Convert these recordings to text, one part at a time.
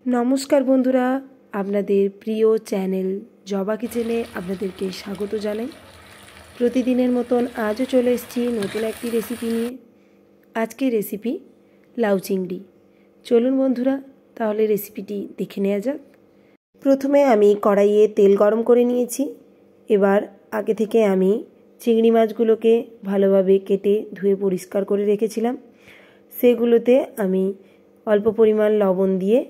নমস্কার বন্ধুরা, আপনাদের প্রিয় চ্যানেল জবা কিচেনে আপনাদেরকে স্বাগত জানাই। প্রতিদিনের মতন আজও চলে এসেছি নতুন একটি রেসিপি নিয়ে। আজকের রেসিপি লাউ চিংড়ি। চলুন বন্ধুরা, তাহলে রেসিপিটি দেখে নেওয়া যাক। প্রথমে আমি কড়াইয়ে তেল গরম করে নিয়েছি। এবার আগে থেকে আমি চিংড়ি মাছগুলোকে ভালোভাবে কেটে ধুয়ে পরিষ্কার করে রেখেছিলাম। সেগুলোতে আমি অল্প পরিমাণ লবণ দিয়ে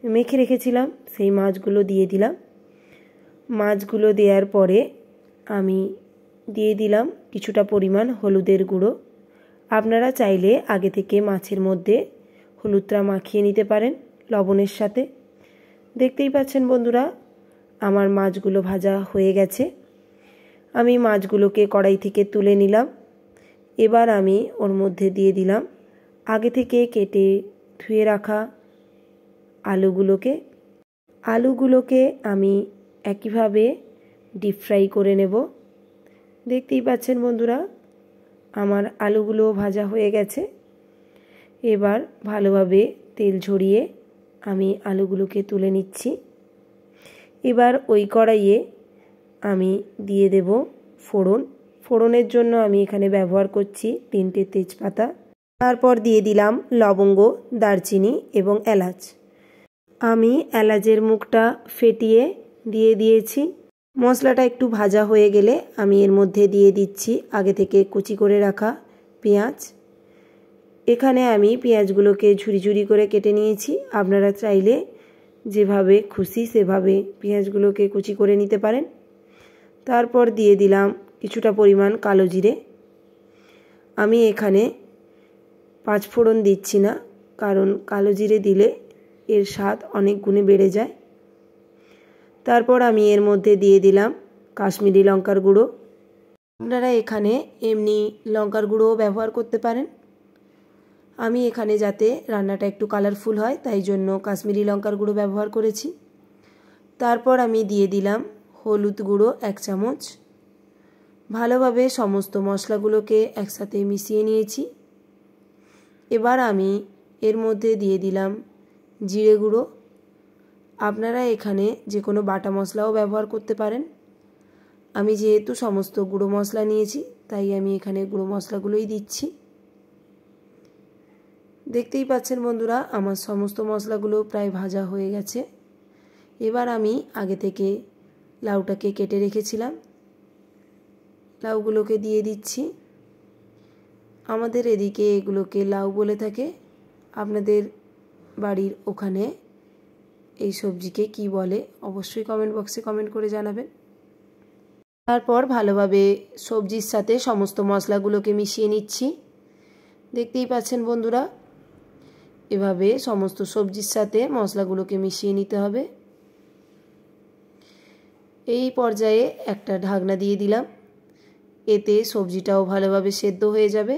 মেখে রেখেছিলাম, সেই মাছগুলো দিয়ে দিলাম। মাছগুলো দেওয়ার পরে আমি দিয়ে দিলাম কিছুটা পরিমাণ হলুদের গুঁড়ো। আপনারা চাইলে আগে থেকে মাছের মধ্যে হলুদটা মাখিয়ে নিতে পারেন লবণের সাথে। দেখতেই পাচ্ছেন বন্ধুরা, আমার মাছগুলো ভাজা হয়ে গেছে। আমি মাছগুলোকে কড়াই থেকে তুলে নিলাম। এবার আমি ওর মধ্যে দিয়ে দিলাম আগে থেকে কেটে ধুয়ে রাখা আলুগুলোকে আমি একইভাবে ডিপ ফ্রাই করে নেব। দেখতেই পাচ্ছেন বন্ধুরা, আমার আলুগুলো ভাজা হয়ে গেছে। এবার ভালোভাবে তেল ঝরিয়ে আমি আলুগুলোকে তুলে নিচ্ছি। এবার ওই কড়াইয়ে আমি দিয়ে দেব ফোড়নের জন্য আমি এখানে ব্যবহার করছি 3টে তেজপাতা। তারপর দিয়ে দিলাম লবঙ্গ, দারচিনি এবং এলাচ। আমি এলাচের মুখটা ফেটিয়ে দিয়ে দিয়েছি। মশলাটা একটু ভাজা হয়ে গেলে আমি এর মধ্যে দিয়ে দিচ্ছি আগে থেকে কুচি করে রাখা পেঁয়াজ। এখানে আমি পেঁয়াজগুলোকে ঝুরি ঝুরি করে কেটে নিয়েছি। আপনারা চাইলে যেভাবে খুশি সেভাবে পেঁয়াজগুলোকে কুচি করে নিতে পারেন। তারপর দিয়ে দিলাম কিছুটা পরিমাণ কালো জিরে। আমি এখানে 5 ফোড়ন দিচ্ছি না, কারণ কালো জিরে দিলে এর স্বাদ অনেক গুণে বেড়ে যায়। তারপর আমি এর মধ্যে দিয়ে দিলাম কাশ্মীরি লঙ্কার গুঁড়ো। আপনারা এখানে এমনি লঙ্কার গুঁড়োও ব্যবহার করতে পারেন। আমি এখানে যাতে রান্নাটা একটু কালারফুল হয় তাই জন্য কাশ্মীরি লঙ্কার গুঁড়ো ব্যবহার করেছি। তারপর আমি দিয়ে দিলাম হলুদ গুঁড়ো 1 চামচ। ভালোভাবে সমস্ত মশলাগুলোকে একসাথে মিশিয়ে নিয়েছি। এবার আমি এর মধ্যে দিয়ে দিলাম জিরে গুঁড়ো। আপনারা এখানে যে কোনো বাটা মশলাও ব্যবহার করতে পারেন। আমি যেহেতু সমস্ত গুঁড়ো মশলা নিয়েছি তাই আমি এখানে গুঁড়ো মশলাগুলোই দিচ্ছি। দেখতেই পাচ্ছেন বন্ধুরা, আমার সমস্ত মশলাগুলো প্রায় ভাজা হয়ে গেছে। এবার আমি আগে থেকে লাউটাকে কেটে রেখেছিলাম, লাউগুলোকে দিয়ে দিচ্ছি। আমাদের এদিকে এগুলোকে লাউ বলে থাকে, আপনাদের বাড়ির ওখানে এই সবজিকে কি বলে অবশ্যই কমেন্ট বক্সে কমেন্ট করে জানাবেন। তারপর ভালোভাবে সবজির সাথে সমস্ত মশলাগুলোকে মিশিয়ে নিচ্ছি। দেখতেই পাচ্ছেন বন্ধুরা, এভাবে সমস্ত সবজির সাথে মশলাগুলোকে মিশিয়ে নিতে হবে। এই পর্যায়ে একটা ঢাকনা দিয়ে দিলাম, এতে সবজিটাও ভালোভাবে সেদ্ধ হয়ে যাবে।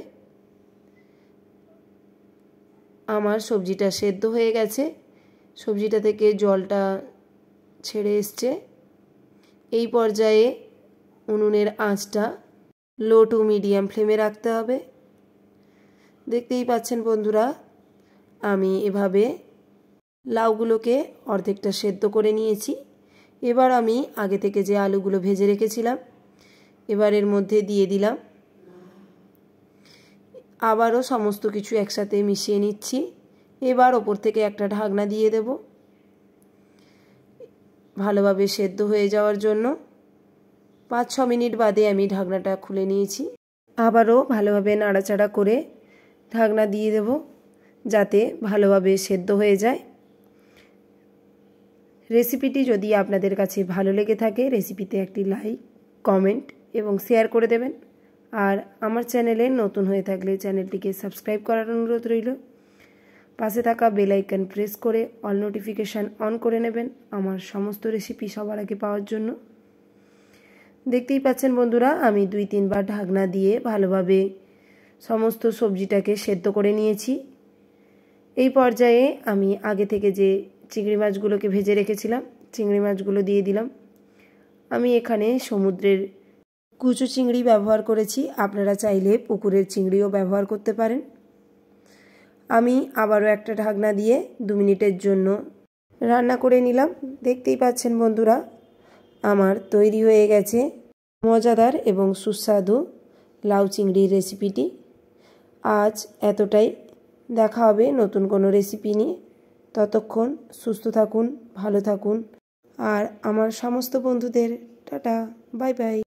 আমার সবজিটা সেদ্ধ হয়ে গেছে, সবজিটা থেকে জলটা ছেড়ে এসছে। এই পর্যায়ে উনুনের আঁচটা লো টু মিডিয়াম ফ্লেমে রাখতে হবে। দেখতেই পাচ্ছেন বন্ধুরা, আমি এভাবে লাউগুলোকে অর্ধেকটা সেদ্ধ করে নিয়েছি। এবার আমি আগে থেকে যে আলুগুলো ভেজে রেখেছিলাম এবার এর মধ্যে দিয়ে দিলাম। আবারও সমস্ত কিছু একসাথে মিশিয়ে নিচ্ছি। এবার ওপর থেকে একটা ঢাকনা দিয়ে দেব ভালোভাবে সেদ্ধ হয়ে যাওয়ার জন্য। 5-6 মিনিট বাদে আমি ঢাকনাটা খুলে নিয়েছি। আবারও ভালোভাবে নাড়াচাড়া করে ঢাকনা দিয়ে দেব যাতে ভালোভাবে সেদ্ধ হয়ে যায়। রেসিপিটি যদি আপনাদের কাছে ভালো লেগে থাকে রেসিপিতে একটি লাইক, কমেন্ট এবং শেয়ার করে দেবেন। আর আমার চ্যানেলে নতুন হয়ে থাকলে চ্যানেলটিকে সাবস্ক্রাইব করার অনুরোধ রইল। পাশে থাকা বেল আইকন প্রেস করে অল নোটিফিকেশান অন করে নেবেন আমার সমস্ত রেসিপি সবার আগে পাওয়ার জন্য। দেখতেই পাচ্ছেন বন্ধুরা, আমি 2-3 বার ঢাকনা দিয়ে ভালোভাবে সমস্ত সবজিটাকে সেদ্ধ করে নিয়েছি। এই পর্যায়ে আমি আগে থেকে যে চিংড়ি মাছগুলোকে ভেজে রেখেছিলাম চিংড়ি মাছগুলো দিয়ে দিলাম। আমি এখানে সমুদ্রের কুচো চিংড়ি ব্যবহার করেছি, আপনারা চাইলে পুকুরের চিংড়িও ব্যবহার করতে পারেন। আমি আবারও একটা ঢাকনা দিয়ে 2 মিনিটের জন্য রান্না করে নিলাম। দেখতেই পাচ্ছেন বন্ধুরা, আমার তৈরি হয়ে গেছে মজাদার এবং সুস্বাদু লাউ চিংড়ির রেসিপিটি। আজ এতটাই, দেখা হবে নতুন কোনো রেসিপি নিয়ে। ততক্ষণ সুস্থ থাকুন, ভালো থাকুন, আর আমার সমস্ত বন্ধুদের টাটা, বাই বাই।